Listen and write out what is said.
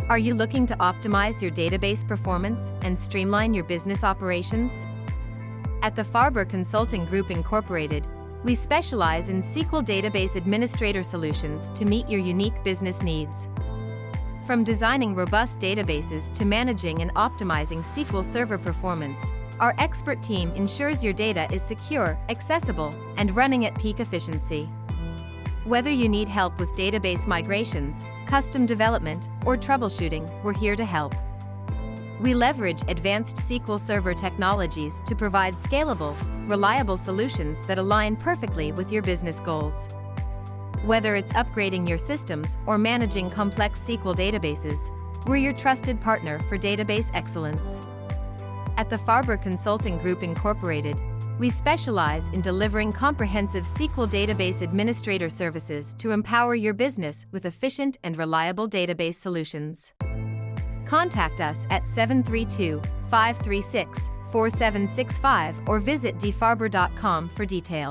Are you looking to optimize your database performance and streamline your business operations? At the Farber Consulting Group Incorporated, we specialize in SQL Database Administrator solutions to meet your unique business needs. From designing robust databases to managing and optimizing SQL Server performance, our expert team ensures your data is secure, accessible, and running at peak efficiency. Whether you need help with database migrations, custom development, or troubleshooting, we're here to help. We leverage advanced SQL Server technologies to provide scalable, reliable solutions that align perfectly with your business goals. Whether it's upgrading your systems or managing complex SQL databases, we're your trusted partner for database excellence. At the Farber Consulting Group Incorporated, we specialize in delivering comprehensive SQL Database Administrator services to empower your business with efficient and reliable database solutions. Contact us at 732-536-4765 or visit dfarber.com for details.